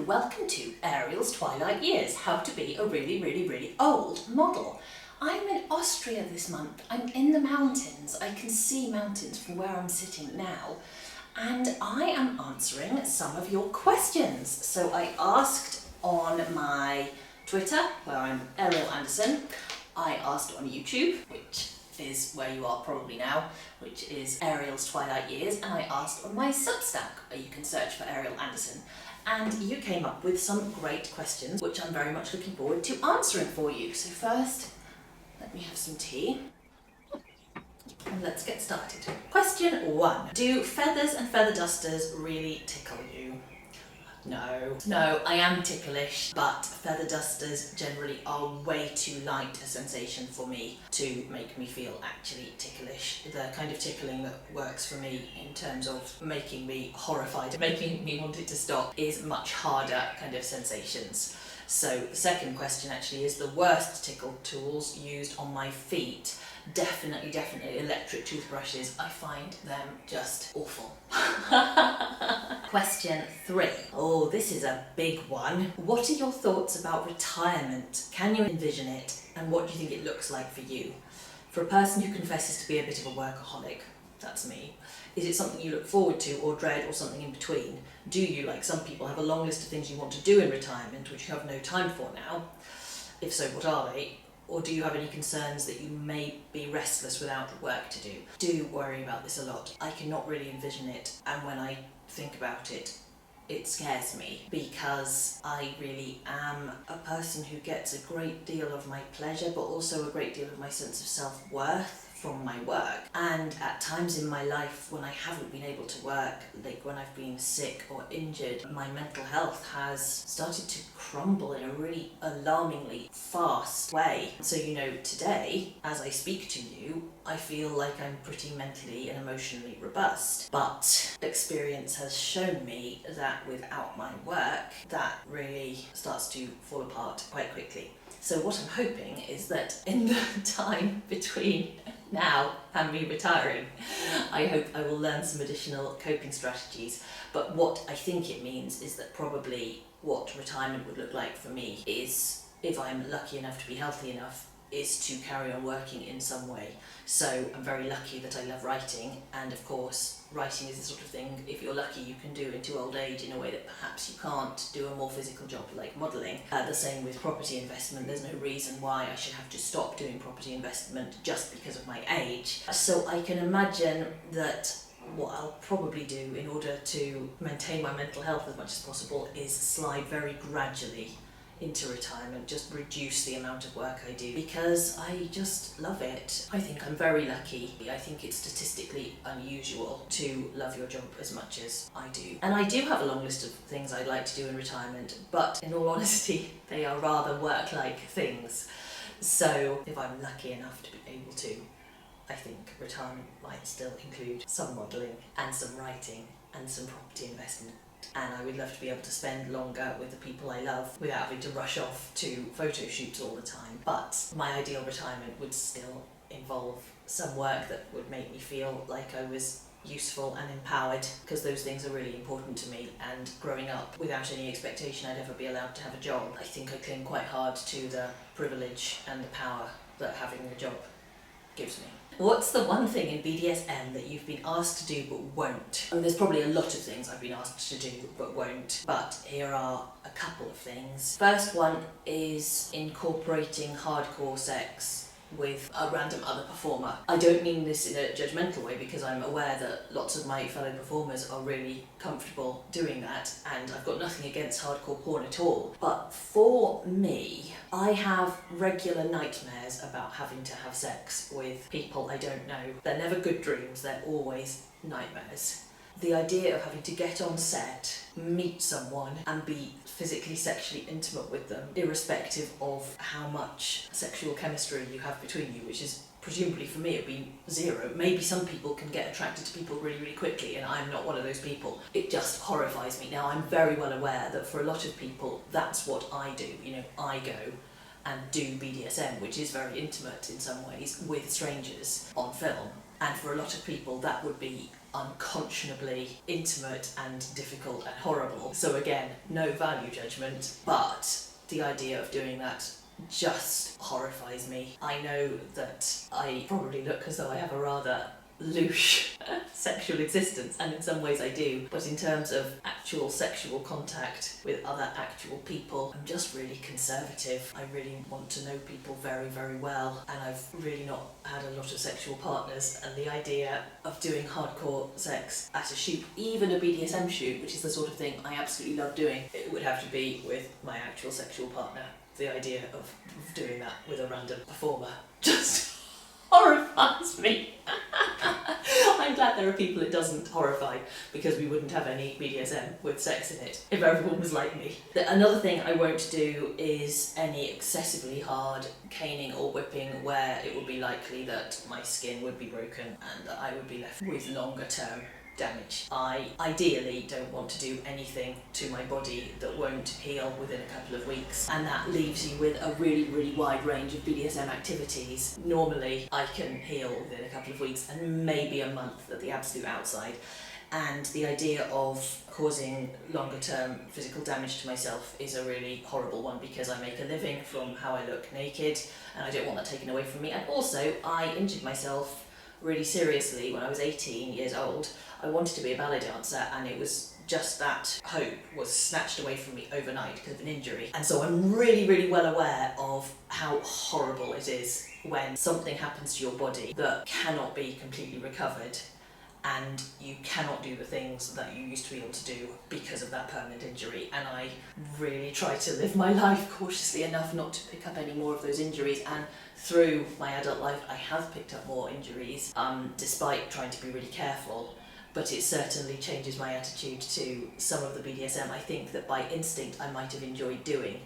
welcome to Ariel's Twilight Years, how to be a really old model. I'm in Austria this month. I'm in the mountains. I can see mountains from where I'm sitting now. And I am answering some of your questions. So I asked on my Twitter, where I'm Ariel Anderson. I asked on YouTube, which is where you are probably now, which is Ariel's Twilight Years, and I asked on my Substack, where you can search for Ariel Anderson. And you came up with some great questions, which I'm very much looking forward to answering for you. So first, let me have some tea. And let's get started. Question 1. Do feathers and feather dusters really tickle you? No, I am ticklish, but feather dusters generally are way too light a sensation for me to make me feel actually ticklish. The kind of tickling that works for me in terms of making me horrified, making me want it to stop, is much harder kind of sensations. So the second question actually is the worst tickle tools used on my feet. Definitely electric toothbrushes. I find them just awful. Question 3. Oh, this is a big one. What are your thoughts about retirement? Can you envision it? And what do you think it looks like for you? For a person who confesses to be a bit of a workaholic, that's me, is it something you look forward to or dread or something in between? Do you, like some people, have a long list of things you want to do in retirement which you have no time for now? If so, what are they? Or do you have any concerns that you may be restless without work to do? Do worry about this a lot. I cannot really envision it, and when I think about it, it scares me because I really am a person who gets a great deal of my pleasure but also a great deal of my sense of self-worth from my work. And at times in my life when I haven't been able to work, like when I've been sick or injured, my mental health has started to crumble in a really alarmingly fast way. So, today, as I speak to you, I feel like I'm pretty mentally and emotionally robust. But experience has shown me that without my work, that really starts to fall apart quite quickly. So what I'm hoping is that in the time between now and me retiring, I hope I will learn some additional coping strategies. But what I think it means is that probably what retirement would look like for me is, if I'm lucky enough to be healthy enough, is to carry on working in some way. So I'm very lucky that I love writing, and of course writing is the sort of thing, if you're lucky, you can do into old age in a way that perhaps you can't do a more physical job like modelling. The same with property investment. There's no reason why I should have to stop doing property investment just because of my age. So I can imagine that what I'll probably do in order to maintain my mental health as much as possible is slide very gradually into retirement, just reduce the amount of work I do because I just love it. I think I'm very lucky. I think it's statistically unusual to love your job as much as I do. And I do have a long list of things I'd like to do in retirement, but in all honesty, they are rather work-like things. So if I'm lucky enough to be able to, I think retirement might still include some modelling and some writing and some property investment. And I would love to be able to spend longer with the people I love without having to rush off to photo shoots all the time. But my ideal retirement would still involve some work that would make me feel like I was useful and empowered, because those things are really important to me. And growing up without any expectation I'd ever be allowed to have a job, I think I cling quite hard to the privilege and the power that having a job gives me. What's the one thing in BDSM that you've been asked to do but won't? I mean, there's probably a lot of things I've been asked to do but won't, but here are a couple of things. First one is incorporating hardcore sex with a random other performer. I don't mean this in a judgmental way, because I'm aware that lots of my fellow performers are really comfortable doing that, and I've got nothing against hardcore porn at all. But for me, I have regular nightmares about having to have sex with people I don't know. They're never good dreams, they're always nightmares. The idea of having to get on set, meet someone and be physically sexually intimate with them, irrespective of how much sexual chemistry you have between you, which is presumably for me it'd be zero. Maybe some people can get attracted to people really quickly, and I'm not one of those people. It just horrifies me. Now, I'm very well aware that for a lot of people that's what I do. I go and do BDSM, which is very intimate in some ways, with strangers on film. And for a lot of people that would be unconscionably intimate and difficult and horrible. So again, no value judgment, but the idea of doing that just horrifies me. I know that I probably look as though I have a rather louche sexual existence, and in some ways I do, but in terms of actual sexual contact with other actual people, I'm just really conservative. I really want to know people very, very well, and I've really not had a lot of sexual partners, and the idea of doing hardcore sex at a shoot, even a BDSM shoot, which is the sort of thing I absolutely love doing, it would have to be with my actual sexual partner. The idea of doing that with a random performer just horrifies me. I'm glad there are people it doesn't horrify, because we wouldn't have any BDSM with sex in it if everyone was like me. Another thing I won't do is any excessively hard caning or whipping where it would be likely that my skin would be broken and that I would be left with longer term damage. I ideally don't want to do anything to my body that won't heal within a couple of weeks, and that leaves you with a really, really wide range of BDSM activities. Normally I can heal within a couple of weeks and maybe a month at the absolute outside, and the idea of causing longer term physical damage to myself is a really horrible one, because I make a living from how I look naked and I don't want that taken away from me. And also I injured myself really seriously when I was 18 years old. I wanted to be a ballet dancer, and it was just that hope was snatched away from me overnight because of an injury. And so I'm really, really well aware of how horrible it is when something happens to your body that cannot be completely recovered, and you cannot do the things that you used to be able to do because of that permanent injury. And I really try to live my life cautiously enough not to pick up any more of those injuries, and through my adult life I have picked up more injuries, despite trying to be really careful. But it certainly changes my attitude to some of the BDSM I think that by instinct I might have enjoyed doing.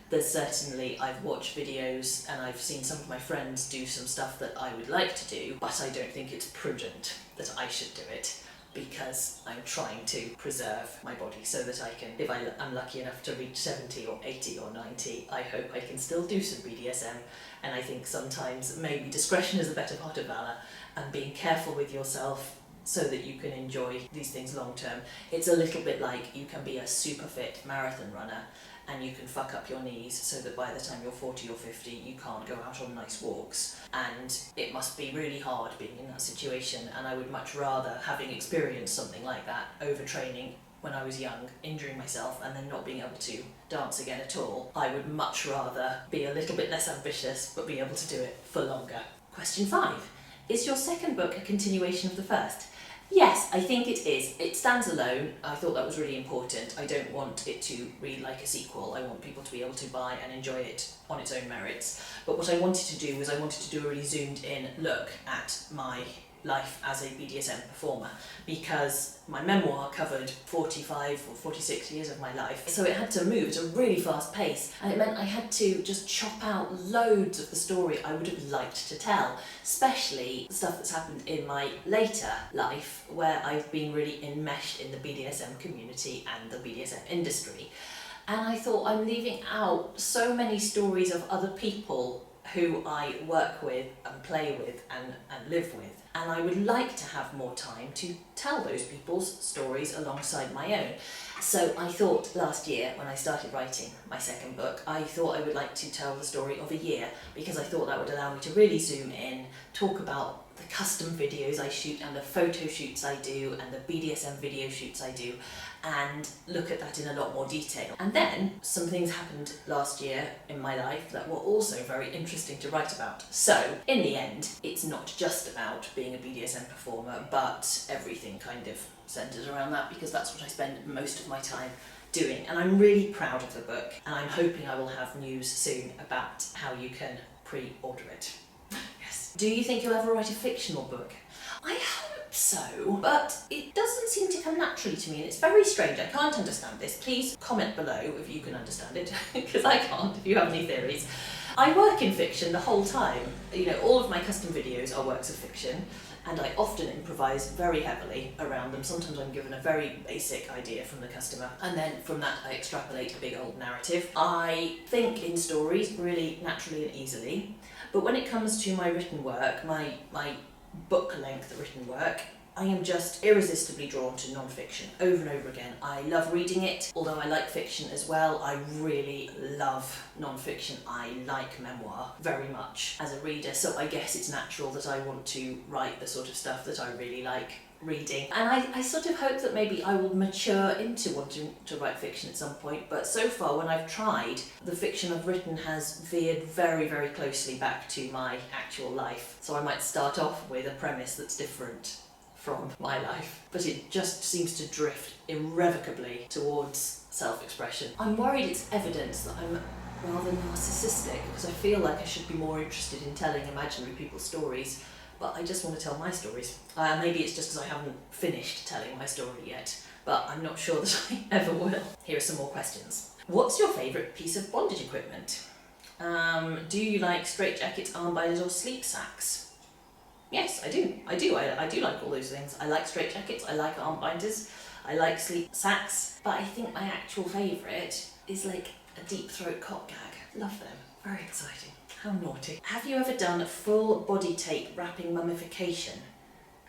There's certainly, I've watched videos and I've seen some of my friends do some stuff that I would like to do, but I don't think it's prudent that I should do it, because I'm trying to preserve my body so that I can, if I'm lucky enough to reach 70 or 80 or 90, I hope I can still do some BDSM. And I think sometimes maybe discretion is the better part of valour, and being careful with yourself so that you can enjoy these things long term. It's a little bit like you can be a super fit marathon runner and you can fuck up your knees so that by the time you're 40 or 50 you can't go out on nice walks. And it must be really hard being in that situation, and I would much rather, having experienced something like that, overtraining when I was young, injuring myself and then not being able to dance again at all, I would much rather be a little bit less ambitious but be able to do it for longer. Question 5. Is your second book a continuation of the first? Yes, I think it is. It stands alone. I thought that was really important. I don't want it to read like a sequel. I want people to be able to buy and enjoy it on its own merits. But what I wanted to do was I wanted to do a really zoomed in look at my life as a BDSM performer, because my memoir covered 45 or 46 years of my life, so it had to move at a really fast pace, and it meant I had to just chop out loads of the story I would have liked to tell, especially the stuff that's happened in my later life where I've been really enmeshed in the BDSM community and the BDSM industry. And I thought, I'm leaving out so many stories of other people who I work with and play with and live with. And I would like to have more time to tell those people's stories alongside my own. So I thought last year, when I started writing my second book, I thought I would like to tell the story of a year, because I thought that would allow me to really zoom in, talk about the custom videos I shoot and the photo shoots I do and the BDSM video shoots I do, and look at that in a lot more detail. And then some things happened last year in my life that were also very interesting to write about. So in the end, it's not just about being a BDSM performer, but everything kind of centres around that, because that's what I spend most of my time doing. And I'm really proud of the book, and I'm hoping I will have news soon about how you can pre-order it. Yes. Do you think you'll ever write a fictional book? I hope so, but it doesn't seem to come naturally to me, and it's very strange. I can't understand this. Please comment below if you can understand it, because I can't, if you have any theories. I work in fiction the whole time. You know, all of my custom videos are works of fiction, and I often improvise very heavily around them. Sometimes I'm given a very basic idea from the customer, and then from that I extrapolate a big old narrative. I think in stories really naturally and easily, but when it comes to my written work, my book-length written work, I am just irresistibly drawn to non-fiction over and over again. I love reading it, although I like fiction as well. I really love non-fiction. I like memoir very much as a reader, so I guess it's natural that I want to write the sort of stuff that I really like reading. And I sort of hope that maybe I will mature into wanting to write fiction at some point, but so far when I've tried, the fiction I've written has veered very, very closely back to my actual life. So I might start off with a premise that's different from my life, but it just seems to drift irrevocably towards self-expression. I'm worried it's evidence that I'm rather narcissistic, because I feel like I should be more interested in telling imaginary people's stories, but I just want to tell my stories. Maybe it's just because I haven't finished telling my story yet, but I'm not sure that I ever will. Here are some more questions. What's your favourite piece of bondage equipment? Do you like straitjackets, arm binders or sleep sacks? Yes, I do. I do like all those things. I like straitjackets, I like arm binders, I like sleep sacks, but I think my actual favourite is like a deep throat cock gag. Love them. Very exciting. How naughty. Have you ever done a full body tape wrapping mummification?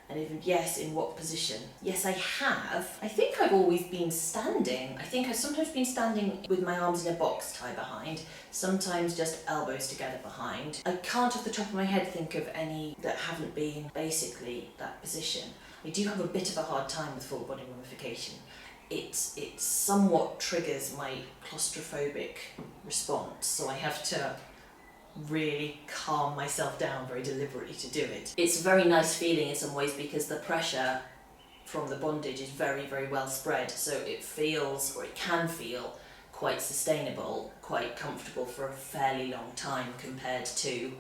And if yes, in what position? Yes, I have. I think I've always been standing. I think I've sometimes been standing with my arms in a box tie behind, sometimes just elbows together behind. I can't off the top of my head think of any that haven't been basically that position. I do have a bit of a hard time with full body mummification. It somewhat triggers my claustrophobic response, so I have to really calm myself down very deliberately to do it. It's a very nice feeling in some ways because the pressure from the bondage is very, very well spread, so it feels, or it can feel, quite sustainable, quite comfortable for a fairly long time compared to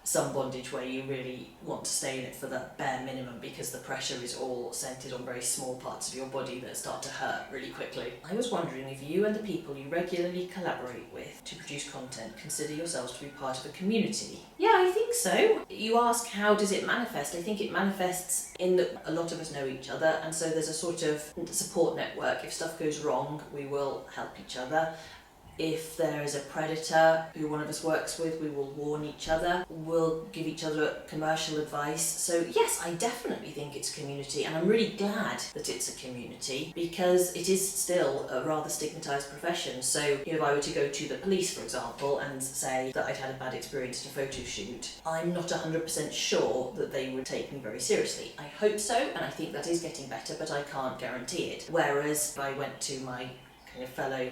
some bondage where you really want to stay in it for the bare minimum because the pressure is all centred on very small parts of your body that start to hurt really quickly. I was wondering if you and the people you regularly collaborate with to produce content consider yourselves to be part of a community. Yeah, I think so. You ask how does it manifest? I think it manifests in that a lot of us know each other, and so there's a sort of support network. If stuff goes wrong, we will help each other. If there is a predator who one of us works with, we will warn each other. We'll give each other commercial advice. So yes, I definitely think it's a community, and I'm really glad that it's a community because it is still a rather stigmatised profession. So if I were to go to the police, for example, and say that I'd had a bad experience at a photo shoot, I'm not 100% sure that they would take me very seriously. I hope so, and I think that is getting better, but I can't guarantee it. Whereas if I went to my kind of fellow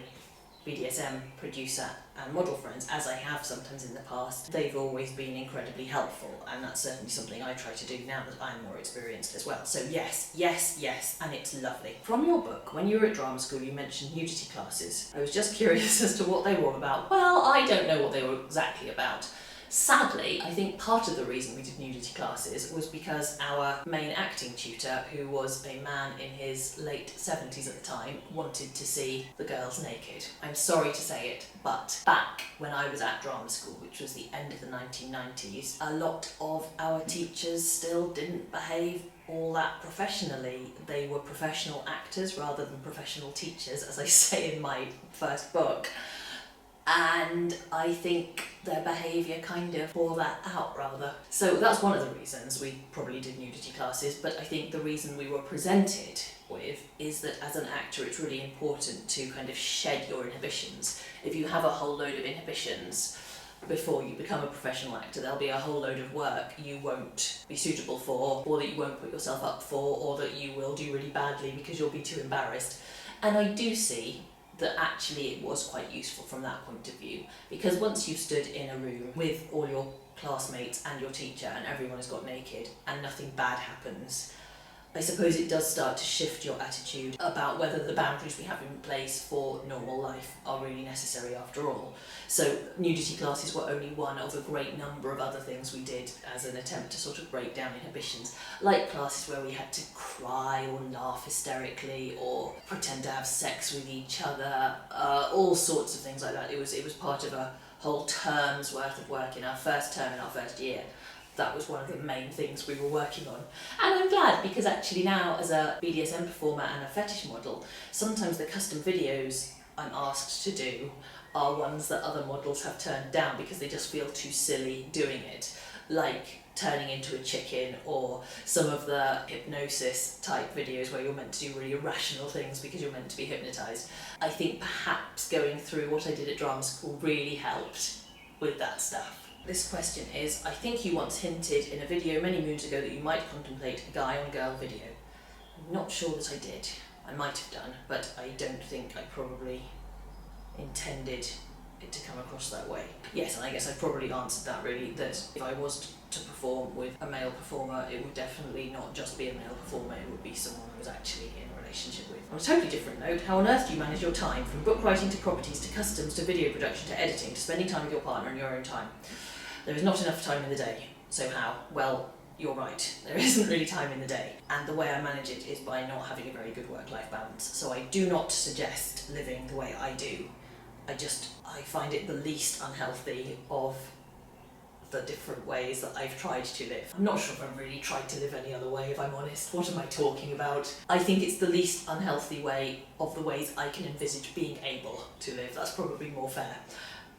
BDSM producer and model friends, as I have sometimes in the past, they've always been incredibly helpful, and that's certainly something I try to do now that I'm more experienced as well. So yes, and it's lovely. From your book, when you were at drama school, you mentioned nudity classes. I was just curious as to what they were all about. Well, I don't know what they were exactly about. Sadly, I think part of the reason we did nudity classes was because our main acting tutor, who was a man in his late 70s at the time, wanted to see the girls naked. I'm sorry to say it, but back when I was at drama school, which was the end of the 1990s, a lot of our teachers still didn't behave all that professionally. They were professional actors rather than professional teachers, as I say in my first book. And I think their behaviour kind of bore that out rather. So that's one of the reasons we probably did nudity classes, but I think the reason we were presented with is that as an actor it's really important to kind of shed your inhibitions. If you have a whole load of inhibitions before you become a professional actor, there'll be a whole load of work you won't be suitable for, or that you won't put yourself up for, or that you will do really badly because you'll be too embarrassed. And I do see that actually it was quite useful from that point of view, because once you've stood in a room with all your classmates and your teacher and everyone has got naked and nothing bad happens, I suppose it does start to shift your attitude about whether the boundaries we have in place for normal life are really necessary after all. So nudity classes were only one of a great number of other things we did as an attempt to sort of break down inhibitions, like classes where we had to cry or laugh hysterically or pretend to have sex with each other, all sorts of things like that. It was part of a whole term's worth of work in our first term in our first year. That was one of the main things we were working on. And I'm glad, because actually now as a BDSM performer and a fetish model, sometimes the custom videos I'm asked to do are ones that other models have turned down because they just feel too silly doing it. like turning into a chicken, or some of the hypnosis type videos where you're meant to do really irrational things because you're meant to be hypnotised. I think perhaps going through what I did at drama school really helped with that stuff. This question is, I think you once hinted in a video many moons ago that you might contemplate a guy on girl video. I'm not sure that I did. I might have done, but I don't think I probably intended it to come across that way. Yes, and I guess I probably answered that really, that if I was to perform with a male performer, it would definitely not just be a male performer, it would be someone I was actually in a relationship with. On a totally different note, how on earth do you manage your time, from book writing to properties to customs to video production to editing to spending time with your partner in your own time? There is not enough time in the day. So how? Well, you're right, there isn't really time in the day. And the way I manage it is by not having a very good work-life balance. So I do not suggest living the way I do. I find it the least unhealthy of the different ways that I've tried to live. I'm not sure if I've really tried to live any other way, if I'm honest. What am I talking about? I think it's the least unhealthy way of the ways I can envisage being able to live. That's probably more fair.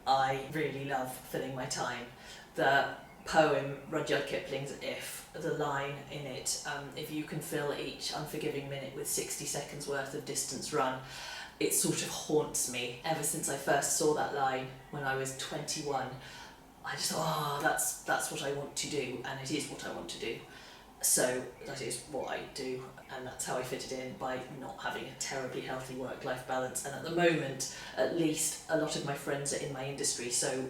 I really love filling my time. The poem Rudyard Kipling's If, the line in it, if you can fill each unforgiving minute with 60 seconds worth of distance run, it sort of haunts me. Ever since I first saw that line when I was 21, I just thought, that's what I want to do, and it is what I want to do. So that is what I do, and that's how I fit it in, by not having a terribly healthy work-life balance. And at the moment, at least, a lot of my friends are in my industry, so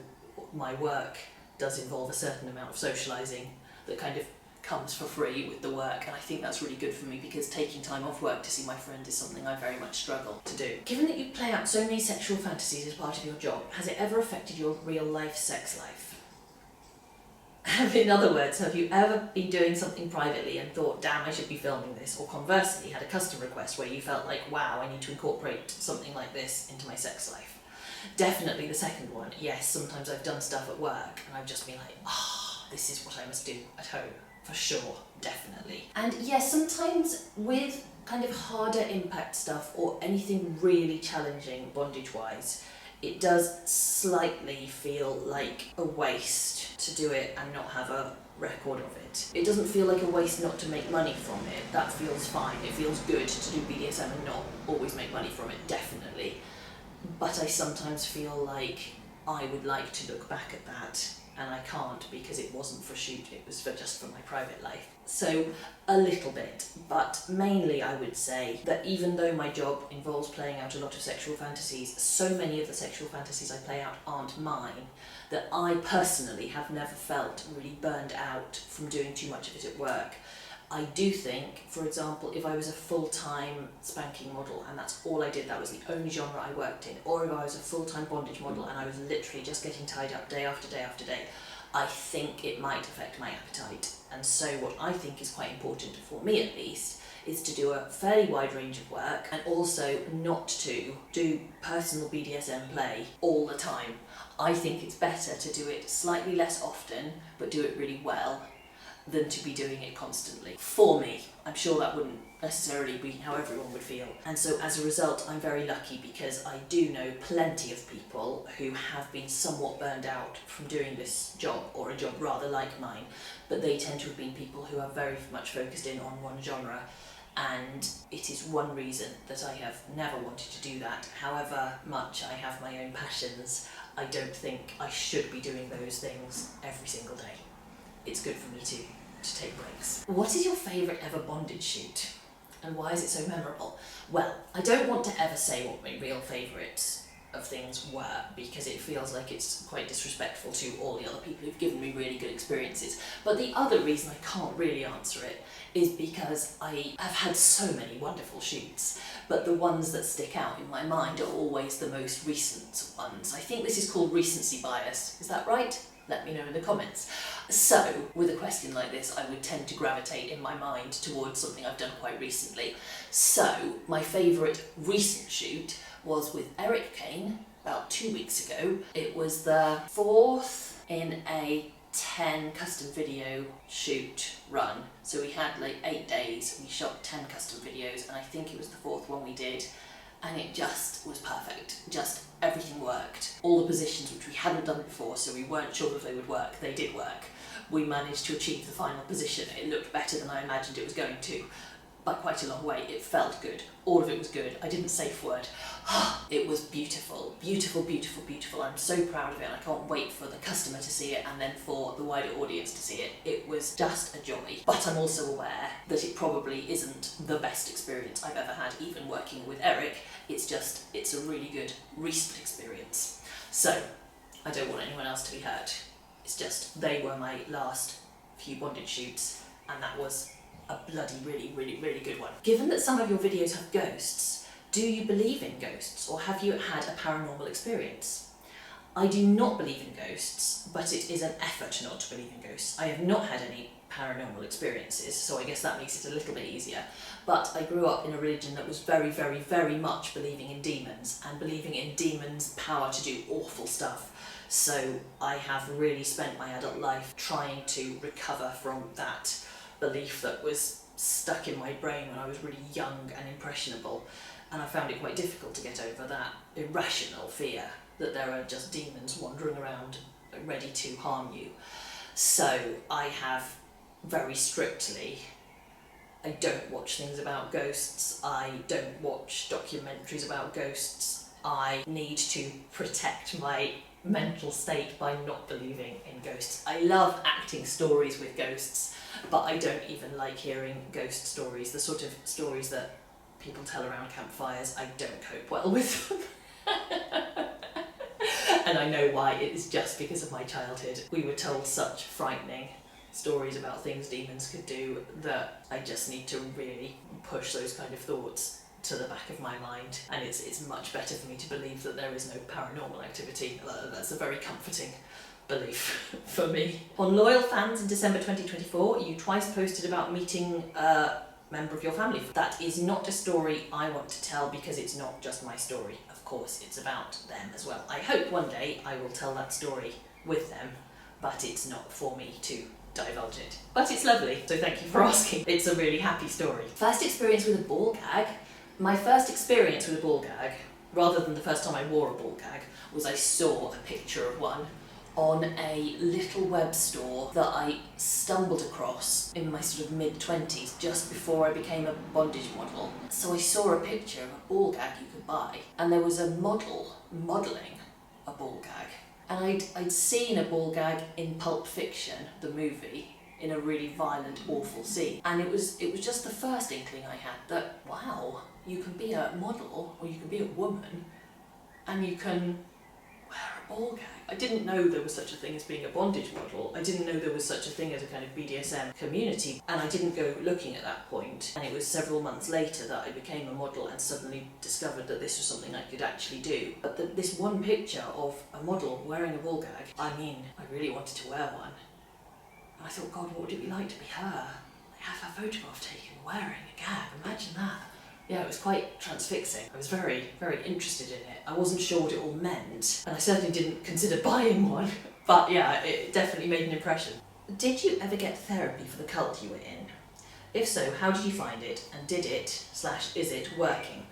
my work does involve a certain amount of socialising that kind of comes for free with the work, and I think that's really good for me, because taking time off work to see my friend is something I very much struggle to do. Given that you play out so many sexual fantasies as part of your job, has it ever affected your real life sex life? In other words, have you ever been doing something privately and thought, damn, I should be filming this, or conversely had a custom request where you felt like, wow, I need to incorporate something like this into my sex life? Definitely the second one. Yes, sometimes I've done stuff at work and I've just been like, this is what I must do at home. For sure, definitely. And yes, sometimes with kind of harder impact stuff or anything really challenging bondage-wise, it does slightly feel like a waste to do it and not have a record of it. It doesn't feel like a waste not to make money from it. That feels fine. It feels good to do BDSM and not always make money from it, definitely. But I sometimes feel like I would like to look back at that, and I can't because it wasn't for shoot, it was just for my private life. So a little bit, but mainly I would say that even though my job involves playing out a lot of sexual fantasies, so many of the sexual fantasies I play out aren't mine, that I personally have never felt really burned out from doing too much of it at work. I do think, for example, if I was a full-time spanking model and that's all I did, that was the only genre I worked in, or if I was a full-time bondage model and I was literally just getting tied up day after day after day, I think it might affect my appetite. And so what I think is quite important, for me at least, is to do a fairly wide range of work, and also not to do personal BDSM play all the time. I think it's better to do it slightly less often, but do it really well, than to be doing it constantly. For me, I'm sure that wouldn't necessarily be how everyone would feel. And so as a result, I'm very lucky, because I do know plenty of people who have been somewhat burned out from doing this job, or a job rather like mine, but they tend to have been people who are very much focused in on one genre, and it is one reason that I have never wanted to do that. However much I have my own passions, I don't think I should be doing those things every single day. It's good for me to take breaks. What is your favourite ever bondage shoot, and why is it so memorable? Well, I don't want to ever say what my real favourites of things were, because it feels like it's quite disrespectful to all the other people who've given me really good experiences. But the other reason I can't really answer it is because I have had so many wonderful shoots, but the ones that stick out in my mind are always the most recent ones. I think this is called recency bias. Is that right? Let me know in the comments. So, with a question like this, I would tend to gravitate in my mind towards something I've done quite recently. So, my favourite recent shoot was with Eric Kane about 2 weeks ago. It was the 4th in a 10 custom video shoot run. So we had like 8 days, we shot 10 custom videos, and I think it was the 4th one we did. And it just was perfect. Just everything worked. All the positions which we hadn't done before, so we weren't sure if they would work, they did work. we managed to achieve the final position. It looked better than I imagined it was going to, by quite a long way. It felt good. All of it was good. I didn't safe word. It was beautiful. Beautiful, beautiful, beautiful. I'm so proud of it. I can't wait for the customer to see it and then for the wider audience to see it. It was just a joy. But I'm also aware that it probably isn't the best experience I've ever had, even working with Eric. It's a really good recent experience. So, I don't want anyone else to be hurt. It's just, they were my last few bondage shoots, and that was a bloody, really, really, really good one. Given that some of your videos have ghosts, do you believe in ghosts, or have you had a paranormal experience? I do not believe in ghosts, but it is an effort not to believe in ghosts. I have not had any paranormal experiences, so I guess that makes it a little bit easier. But I grew up in a religion that was very, very, very much believing in demons, and believing in demons' power to do awful stuff. So I have really spent my adult life trying to recover from that belief that was stuck in my brain when I was really young and impressionable, and I found it quite difficult to get over that irrational fear that there are just demons wandering around ready to harm you. So I have very strictly, I don't watch things about ghosts, I don't watch documentaries about ghosts. I need to protect my mental state by not believing in ghosts. I love acting stories with ghosts, but I don't even like hearing ghost stories, the sort of stories that people tell around campfires. I don't cope well with them. And I know why. It is just because of my childhood. We were told such frightening stories about things demons could do that I just need to really push those kind of thoughts to the back of my mind, and it's much better for me to believe that there is no paranormal activity. That's a very comforting belief for me. On Loyal Fans in December 2024, you twice posted about meeting a member of your family. That is not a story I want to tell because it's not just my story. Of course, it's about them as well. I hope one day I will tell that story with them, but it's not for me to divulge it. But it's lovely, so thank you for asking. It's a really happy story. First experience with a ball gag. My first experience with a ball gag, rather than the first time I wore a ball gag, was I saw a picture of one on a little web store that I stumbled across in my sort of mid-20s, just before I became a bondage model. So I saw a picture of a ball gag you could buy, and there was a model modelling a ball gag. And I'd seen a ball gag in Pulp Fiction, the movie, in a really violent, awful scene. And it was just the first inkling I had that, wow, you can be a model, or you can be a woman, and you can wear a ball gag. I didn't know there was such a thing as being a bondage model. I didn't know there was such a thing as a kind of BDSM community, and I didn't go looking at that point. And it was several months later that I became a model and suddenly discovered that this was something I could actually do. But this one picture of a model wearing a ball gag, I mean, I really wanted to wear one. And I thought, God, what would it be like to be her? I have her photograph taken wearing a gag, imagine that. Yeah, it was quite transfixing. I was very, very interested in it. I wasn't sure what it all meant, and I certainly didn't consider buying one, but yeah, it definitely made an impression. Did you ever get therapy for the cult you were in? If so, how did you find it, and did it/is it working?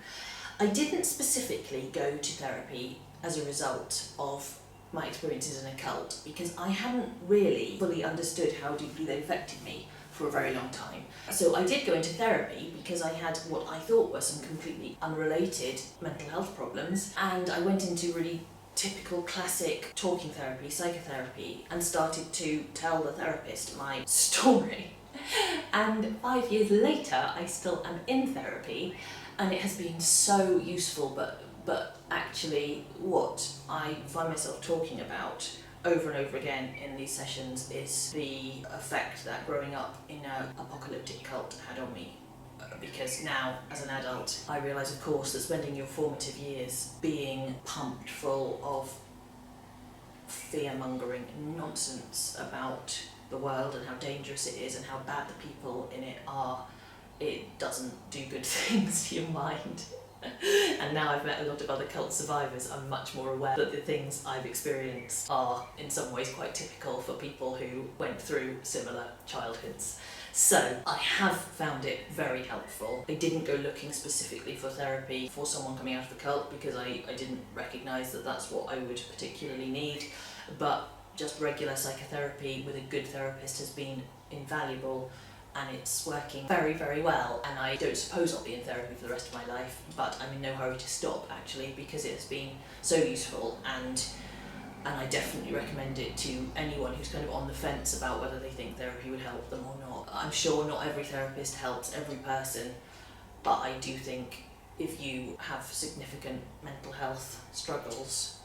I didn't specifically go to therapy as a result of my experiences in a cult, because I hadn't really fully understood how deeply they affected me for a very long time. So I did go into therapy because I had what I thought were some completely unrelated mental health problems, and I went into really typical classic talking therapy, psychotherapy, and started to tell the therapist my story. And 5 years later, I still am in therapy, and it has been so useful, but actually what I find myself talking about over and over again in these sessions is the effect that growing up in an apocalyptic cult had on me. Because now, as an adult, I realise, of course, that spending your formative years being pumped full of fear-mongering nonsense about the world and how dangerous it is and how bad the people in it are, it doesn't do good things to your mind. And now I've met a lot of other cult survivors, I'm much more aware that the things I've experienced are in some ways quite typical for people who went through similar childhoods. So I have found it very helpful. I didn't go looking specifically for therapy for someone coming out of the cult because I didn't recognise that that's what I would particularly need, but just regular psychotherapy with a good therapist has been invaluable, and it's working very, very well, and I don't suppose I'll be in therapy for the rest of my life, but I'm in no hurry to stop actually, because it has been so useful, and I definitely recommend it to anyone who's kind of on the fence about whether they think therapy would help them or not. I'm sure not every therapist helps every person, but I do think if you have significant mental health struggles,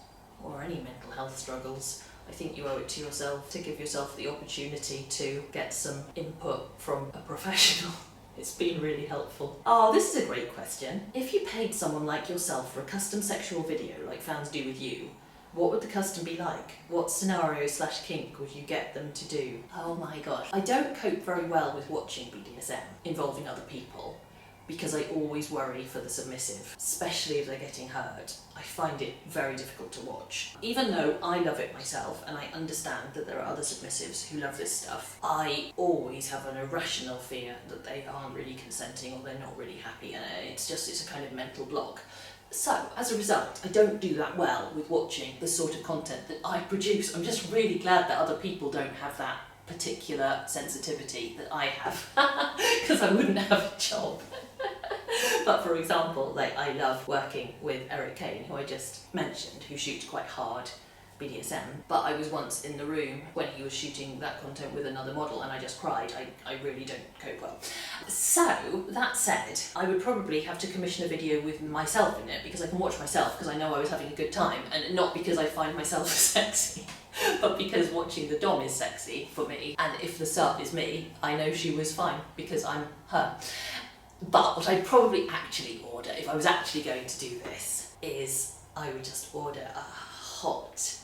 or any mental health struggles, I think you owe it to yourself to give yourself the opportunity to get some input from a professional. It's been really helpful. Oh, this is a great question. If you paid someone like yourself for a custom sexual video like fans do with you, what would the custom be like? What scenario/kink would you get them to do? Oh my gosh. I don't cope very well with watching BDSM involving other people, because I always worry for the submissive, especially if they're getting hurt. I find it very difficult to watch. Even though I love it myself and I understand that there are other submissives who love this stuff, I always have an irrational fear that they aren't really consenting or they're not really happy, and it's a kind of mental block. So, as a result, I don't do that well with watching the sort of content that I produce. I'm just really glad that other people don't have that particular sensitivity that I have, because I wouldn't have a job. But for example, like, I love working with Eric Kane, who I just mentioned, who shoots quite hard BDSM, but I was once in the room when he was shooting that content with another model and I just cried. I really don't cope well. So, that said, I would probably have to commission a video with myself in it, because I can watch myself because I know I was having a good time, and not because I find myself sexy, but because watching the dom is sexy for me, and if the sub is me, I know she was fine because I'm her. But what I'd probably actually order, if I was actually going to do this, is I would just order a hot,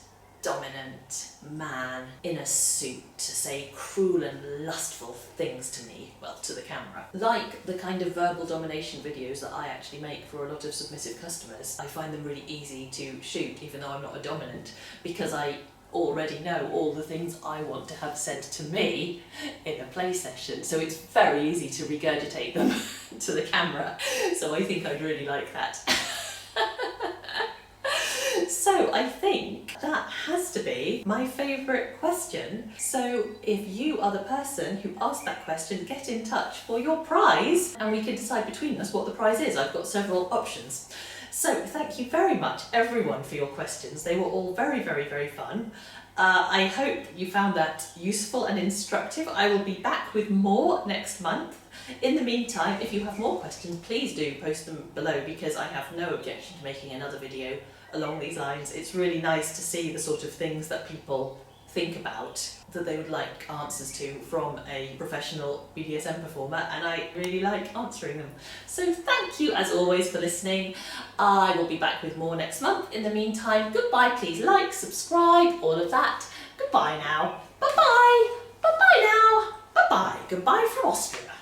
dominant man in a suit to say cruel and lustful things to me, well, to the camera. Like the kind of verbal domination videos that I actually make for a lot of submissive customers. I find them really easy to shoot, even though I'm not a dominant, because I already know all the things I want to have said to me in a play session, so it's very easy to regurgitate them to the camera, so I think I'd really like that. So I think that has to be my favourite question. So if you are the person who asked that question, get in touch for your prize and we can decide between us what the prize is. I've got several options. So thank you very much everyone for your questions. They were all very, very, very fun. I hope you found that useful and instructive. I will be back with more next month. In the meantime, if you have more questions, please do post them below, because I have no objection to making another video along these lines. It's really nice to see the sort of things that people think about that they would like answers to from a professional BDSM performer, and I really like answering them. So thank you as always for listening. I will be back with more next month. In the meantime, goodbye, please like, subscribe, all of that. Goodbye now. Bye-bye. Bye-bye now. Bye-bye. Goodbye from Austria.